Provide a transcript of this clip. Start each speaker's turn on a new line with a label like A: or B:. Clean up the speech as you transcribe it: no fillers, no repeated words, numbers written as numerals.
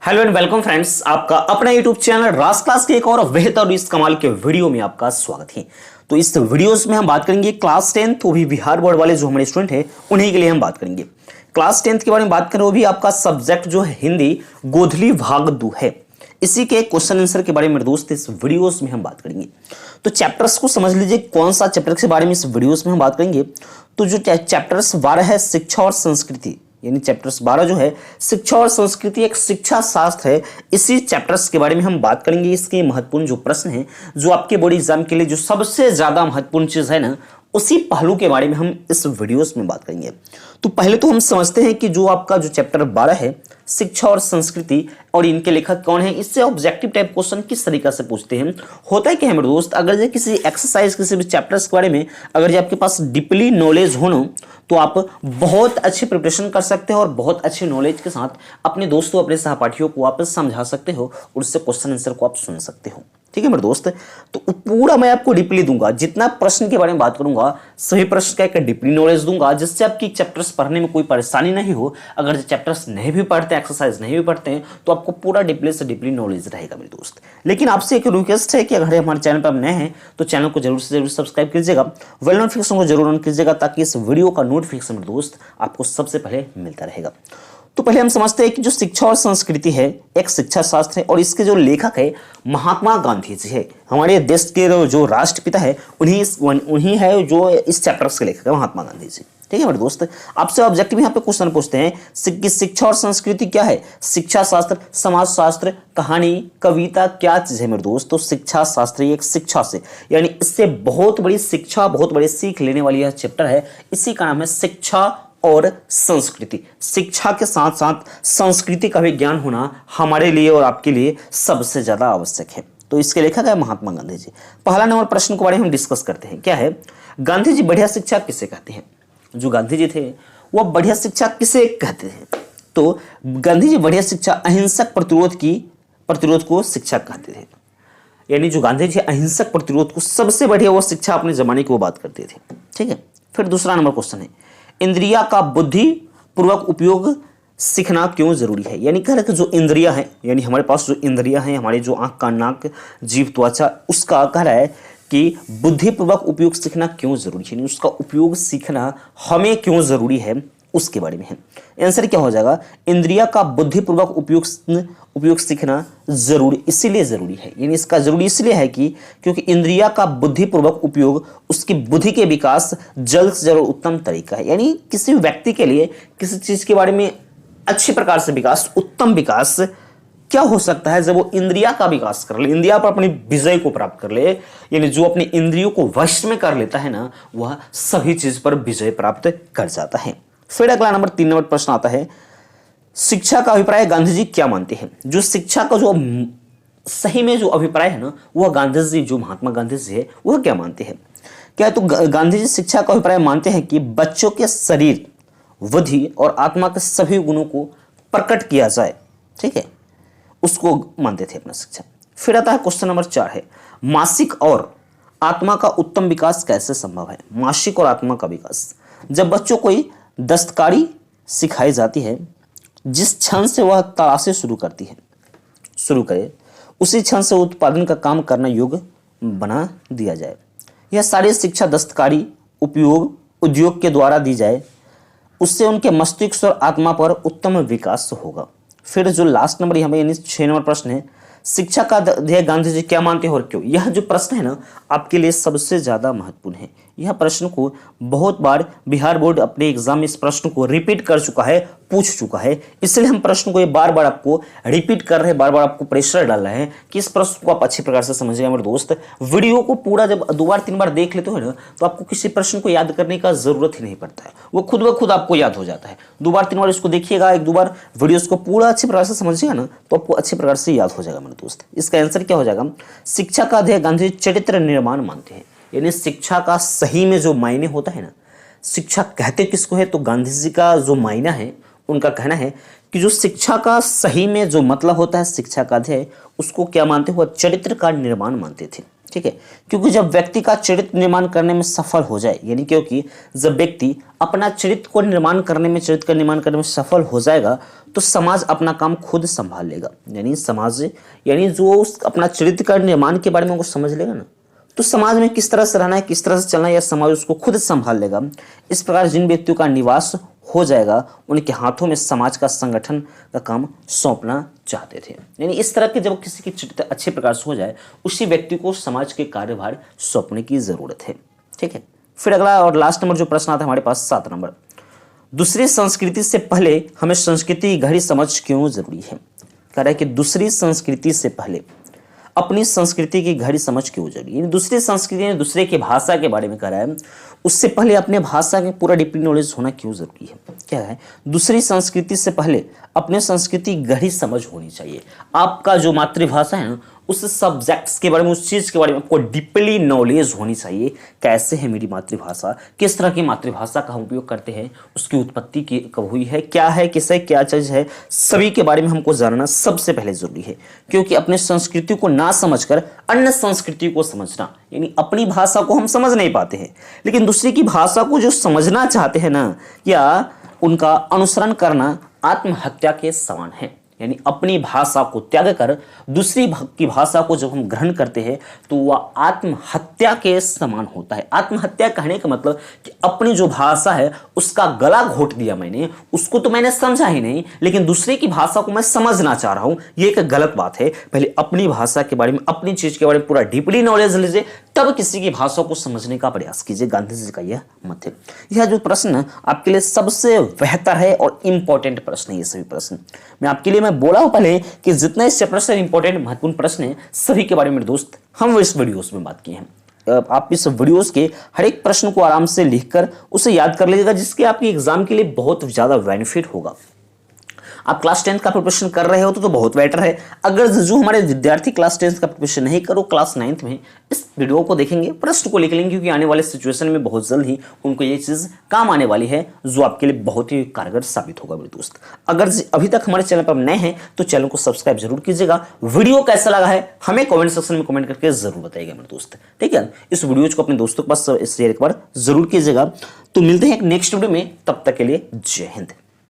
A: Hello and welcome friends, आपका अपना YouTube channel राज class के एक और बेहतर और इस कमाल के वीडियो में आपका स्वागत है। तो इस वीडियोस में हम बात करेंगे क्लास 10 तो भी बिहार बोर्ड वाले जो हमारे स्टूडेंट हैं उन्हीं के लिए हम बात करेंगे। क्लास 10 के बारे में बात करें वो भी आपका सब्जेक्ट जो है हिंदी गोधली भाग 2 है। इसी के क्वेश्चन आंसर के बारे में दोस्त इस वीडियोस में हम बात करेंगे। तो चैप्टर्स को समझ लीजिए कौन सा चैप्टर के बारे में इस वीडियोस में हम बात करेंगे। तो जो चैप्टर्स 12 है शिक्षा और संस्कृति, यानी चैप्टर्स 12 जो है शिक्षा और संस्कृति एक शिक्षा शास्त्र है। इसी चैप्टर्स के बारे में हम बात करेंगे। इसके महत्वपूर्ण जो प्रश्न हैं जो आपके बोर्ड एग्जाम के लिए जो सबसे ज्यादा महत्वपूर्ण चीज है ना, उसी पहलू के बारे में हम इस वीडियोस में बात करेंगे। तो पहले तो हम समझते हैं कि जो आपका जो चैप्टर 12 है शिक्षा और संस्कृति और इनके लेखक कौन है, इससे ऑब्जेक्टिव टाइप क्वेश्चन किस तरीके से पूछते हैं। होता है कि हमारे दोस्त, अगर जो किसी एक्सरसाइज किसी भी चैप्टर्स के बारे में अगर जो आपके पास डीपली नॉलेज हो ना, तो आप बहुत अच्छी प्रिपरेशन कर सकते हो और बहुत अच्छे नॉलेज के साथ अपने दोस्तों अपने सहपाठियों को आप समझा सकते हो और उससे क्वेश्चन आंसर को आप सुन सकते हो। ठीक है मेरे दोस्त, तो पूरा मैं आपको डीपली दूंगा, जितना प्रश्न के बारे में बात करूंगा सभी प्रश्न का एक डीपली नॉलेज दूंगा, जिससे आपकी चैप्टर्स पढ़ने में कोई परेशानी नहीं हो। अगर चैप्टर्स नहीं भी पढ़ते, एक्सरसाइज नहीं भी पढ़ते हैं, तो आपको पूरा डीपली से डीपली नॉलेज रहेगा मेरे दोस्त। लेकिन आपसे एक रिक्वेस्ट है कि अगर हमारे चैनल पर आप नए हैं तो चैनल को जरूर से जरूर सब्सक्राइब कीजिएगा, बेल नोटिफिकेशन को जरूर ऑन कीजिएगा, ताकि इस वीडियो का नोटिफिकेशन मेरे दोस्त आपको सबसे पहले मिलता रहेगा। तो पहले हम समझते हैं कि जो शिक्षा और संस्कृति है एक शिक्षा शास्त्र है और इसके जो लेखक है महात्मा गांधी जी है। हमारे देश के जो राष्ट्रपिता है उन्हीं है जो इस चैप्टर्स के लेखक है, महात्मा गांधी जी। ठीक है मेरे दोस्त, आपसे ऑब्जेक्टिव यहाँ पे क्वेश्चन पूछते हैं कि शिक्षा और संस्कृति क्या है। शिक्षा शास्त्र, समाज शास्त्र, कहानी, कविता क्या चीज है मेरे दोस्त। तो शिक्षा शास्त्र एक शिक्षा से, यानी इससे बहुत बड़ी शिक्षा, बहुत बड़ी सीख लेने वाली यह चैप्टर है। इसी का नाम है शिक्षा और संस्कृति। शिक्षा के साथ साथ संस्कृति का भी ज्ञान होना हमारे लिए और आपके लिए सबसे ज्यादा आवश्यक है। तो इसके लेखक है महात्मा गांधी जी। पहला नंबर प्रश्न के बारे में हम डिस्कस करते हैं, क्या है गांधी जी बढ़िया शिक्षा किसे कहते हैं। जो गांधी जी थे वो बढ़िया शिक्षा किसे कहते हैं। तो गांधी जी बढ़िया शिक्षा अहिंसक प्रतिरोध को शिक्षा कहते थे। यानी जो गांधी जी अहिंसक प्रतिरोध को सबसे बढ़िया वो शिक्षा अपने जमाने की वो बात करते थे। ठीक है, फिर दूसरा नंबर क्वेश्चन है इंद्रिया का बुद्धि पूर्वक उपयोग सीखना क्यों जरूरी है। यानी कह रहे कि जो इंद्रिया है, यानी हमारे पास जो इंद्रिया है, हमारे जो आंख, कान, नाक, जीभ, त्वचा, उसका कह रहा है कि बुद्धिपूर्वक उपयोग सीखना क्यों जरूरी है, यानी उसका उपयोग सीखना हमें क्यों जरूरी है, उसके बारे में है। आंसर क्या हो जाएगा, इंद्रिया का बुद्धिपूर्वक उपयोग सीखना जरूरी इसीलिए जरूरी है। यानी इसका जरूरी इसलिए है कि क्योंकि इंद्रिया का बुद्धिपूर्वक उपयोग उसकी बुद्धि के विकास जल्द से जल्द उत्तम तरीका है। यानी किसी व्यक्ति के लिए किसी चीज के बारे में अच्छी प्रकार से विकास, उत्तम विकास क्या हो सकता है, जब वो इंद्रिया का विकास कर ले, इंद्रिया पर अपनी विजय को प्राप्त कर ले। यानी जो अपनी इंद्रियों को वश में कर लेता है ना, वह सभी चीज पर विजय प्राप्त कर जाता है। फिर अगला नंबर 3 नंबर प्रश्न आता है शिक्षा का अभिप्राय गांधी जी क्या मानते हैं। जो शिक्षा का जो सही में जो अभिप्राय है ना, वह गांधी जी, जो महात्मा गांधी जी है, वह क्या मानते हैं। क्या है, तो गांधी जी शिक्षा का अभिप्राय मानते हैं कि बच्चों के शरीर, बुद्धि और आत्मा के सभी गुणों को प्रकट किया जाए। ठीक है, उसको मानते थे अपना शिक्षा। फिर आता है क्वेश्चन नंबर 4 है मासिक और आत्मा का उत्तम विकास कैसे संभव है। मासिक और आत्मा का विकास, जब बच्चों को दस्तकारी सिखाई जाती है, जिस क्षण से वह तराशे शुरू करे उसी क्षण से उत्पादन का काम करना योग्य बना दिया जाए। यह सारी शिक्षा दस्तकारी उद्योग के द्वारा दी जाए, उससे उनके मस्तिष्क और आत्मा पर उत्तम विकास होगा। फिर जो लास्ट नंबर हमें यानी 6 नंबर प्रश्न है शिक्षा का ध्येय गांधी जी क्या मानते हैं और क्यों। यह जो प्रश्न है ना आपके लिए सबसे ज्यादा महत्वपूर्ण है। यह प्रश्न को बहुत बार बिहार बोर्ड अपने एग्जाम में इस प्रश्न को रिपीट कर चुका है, पूछ चुका है, इसलिए हम प्रश्न को ये बार बार आपको रिपीट कर रहे हैं, बार बार आपको प्रेशर डाल रहे हैं कि इस प्रश्न को आप अच्छी प्रकार से समझिएगा मेरे दोस्त। वीडियो को पूरा जब 2 बार 3 बार देख लेते हो ना, तो आपको किसी प्रश्न को याद करने का जरूरत ही नहीं पड़ता है, वो खुद ब खुद आपको याद हो जाता है। 2 बार 3 बार इसको देखिएगा, 1-2 बार वीडियोस को पूरा अच्छी प्रकार से समझिएगा ना, तो आपको अच्छी प्रकार से याद हो जाएगा मेरे दोस्त। इसका आंसर क्या हो जाएगा, शिक्षा का ध्येय गांधी चरित्र निर्माण मानते हैं। यानी शिक्षा का सही में जो मायने होता है ना, शिक्षा कहते किसको है, तो गांधी जी का जो मायना है, उनका कहना है कि जो शिक्षा का सही में जो मतलब होता है, शिक्षा का ध्येय, उसको क्या मानते हो, चरित्र का निर्माण मानते थे। ठीक है, क्योंकि जब व्यक्ति का चरित्र निर्माण करने में सफल हो जाए, यानी क्योंकि जब व्यक्ति अपना चरित्र का निर्माण करने में सफल हो जाएगा तो समाज अपना काम खुद संभाल लेगा। यानी समाज, यानी जो अपना चरित्र का निर्माण के बारे में वो समझ लेगा ना, तो समाज में किस तरह से रहना है, किस तरह से चलना है, या समाज उसको खुद संभाल लेगा। इस प्रकार जिन व्यक्तियों का निवास हो जाएगा उनके हाथों में समाज का संगठन का काम सौंपना चाहते थे। यानी इस तरह के जब किसी की चरित्र अच्छे प्रकार से हो जाए, उसी व्यक्ति को समाज के कार्यभार सौंपने की जरूरत है। ठीक है, फिर अगला और लास्ट नंबर जो प्रश्न आता है हमारे पास 7 नंबर, दूसरी संस्कृति से पहले हमें संस्कृति की गहरी समझ क्यों जरूरी है। कह रहा है कि दूसरी संस्कृति से पहले अपनी संस्कृति की गहरी समझ क्यों जरूरी है। दूसरी संस्कृति में दूसरे की भाषा के बारे में कह रहा है, उससे पहले अपने भाषा के पूरा डीपली नॉलेज होना क्यों जरूरी है। क्या है, दूसरी संस्कृति से पहले अपने संस्कृति की गहरी समझ होनी चाहिए। आपका जो मातृभाषा है ना, उस सब्जेक्ट्स के बारे में, उस चीज़ के बारे में आपको डीपली नॉलेज होनी चाहिए। कैसे है मेरी मातृभाषा, किस तरह की मातृभाषा का हम उपयोग करते हैं, उसकी उत्पत्ति की कब हुई है, क्या है, किसे क्या चीज़ है, सभी के बारे में हमको जानना सबसे पहले जरूरी है। क्योंकि अपने संस्कृति को ना समझकर अन्य संस्कृति को समझना, यानी अपनी भाषा को हम समझ नहीं पाते हैं, लेकिन दूसरी की भाषा को जो समझना चाहते हैं ना, या उनका अनुसरण करना आत्महत्या के समान है। यानी अपनी भाषा को त्याग कर दूसरी की भाषा को जब हम ग्रहण करते हैं तो वह आत्महत्या के समान होता है। आत्महत्या कहने का मतलब कि अपनी जो भाषा है उसका गला घोट दिया मैंने, उसको तो मैंने समझा ही नहीं, लेकिन दूसरे की भाषा को मैं समझना चाह रहा हूं। ये एक गलत बात है। पहले अपनी भाषा के बारे में, अपनी चीज के बारे में पूरा डीपली नॉलेज लीजिए, तब किसी की भाषा को समझने का प्रयास कीजिए। गांधी जी का यह मत है। यह जो प्रश्न आपके लिए सबसे बेहतर है और इंपॉर्टेंट प्रश्न है। ये सभी प्रश्न मैं आपके लिए बोला हूं पहले कि जितने इस चैप्टर से इंपॉर्टेंट महत्वपूर्ण प्रश्न हैं, सभी के बारे में दोस्त हम इस वीडियोस में बात किए हैं। आप इस वीडियोस के हर एक प्रश्न को आराम से लिखकर उसे याद कर लीजिएगा, जिसके आपके एग्जाम के लिए बहुत ज्यादा बेनिफिट होगा। आप क्लास 10th का प्रिपरेशन कर रहे हो तो बहुत बेटर है। अगर जो हमारे विद्यार्थी क्लास 10th का प्रिपरेशन नहीं करो, क्लास 9th में इस वीडियो को देखेंगे, प्रश्न को लिख लेंगे, क्योंकि आने वाले सिचुएशन में बहुत जल्द ही उनको ये चीज़ काम आने वाली है, जो आपके लिए बहुत ही कारगर साबित होगा मेरे दोस्त। अगर अभी तक हमारे चैनल पर नए हैं तो चैनल को सब्सक्राइब जरूर कीजिएगा। वीडियो कैसा लगा है हमें कमेंट सेक्शन में कमेंट करके जरूर बताइएगा मेरे दोस्त। ठीक है, इस वीडियो को अपने दोस्तों के पास शेयर एक बार जरूर कीजिएगा। तो मिलते हैं एक नेक्स्ट वीडियो में, तब तक के लिए जय हिंद।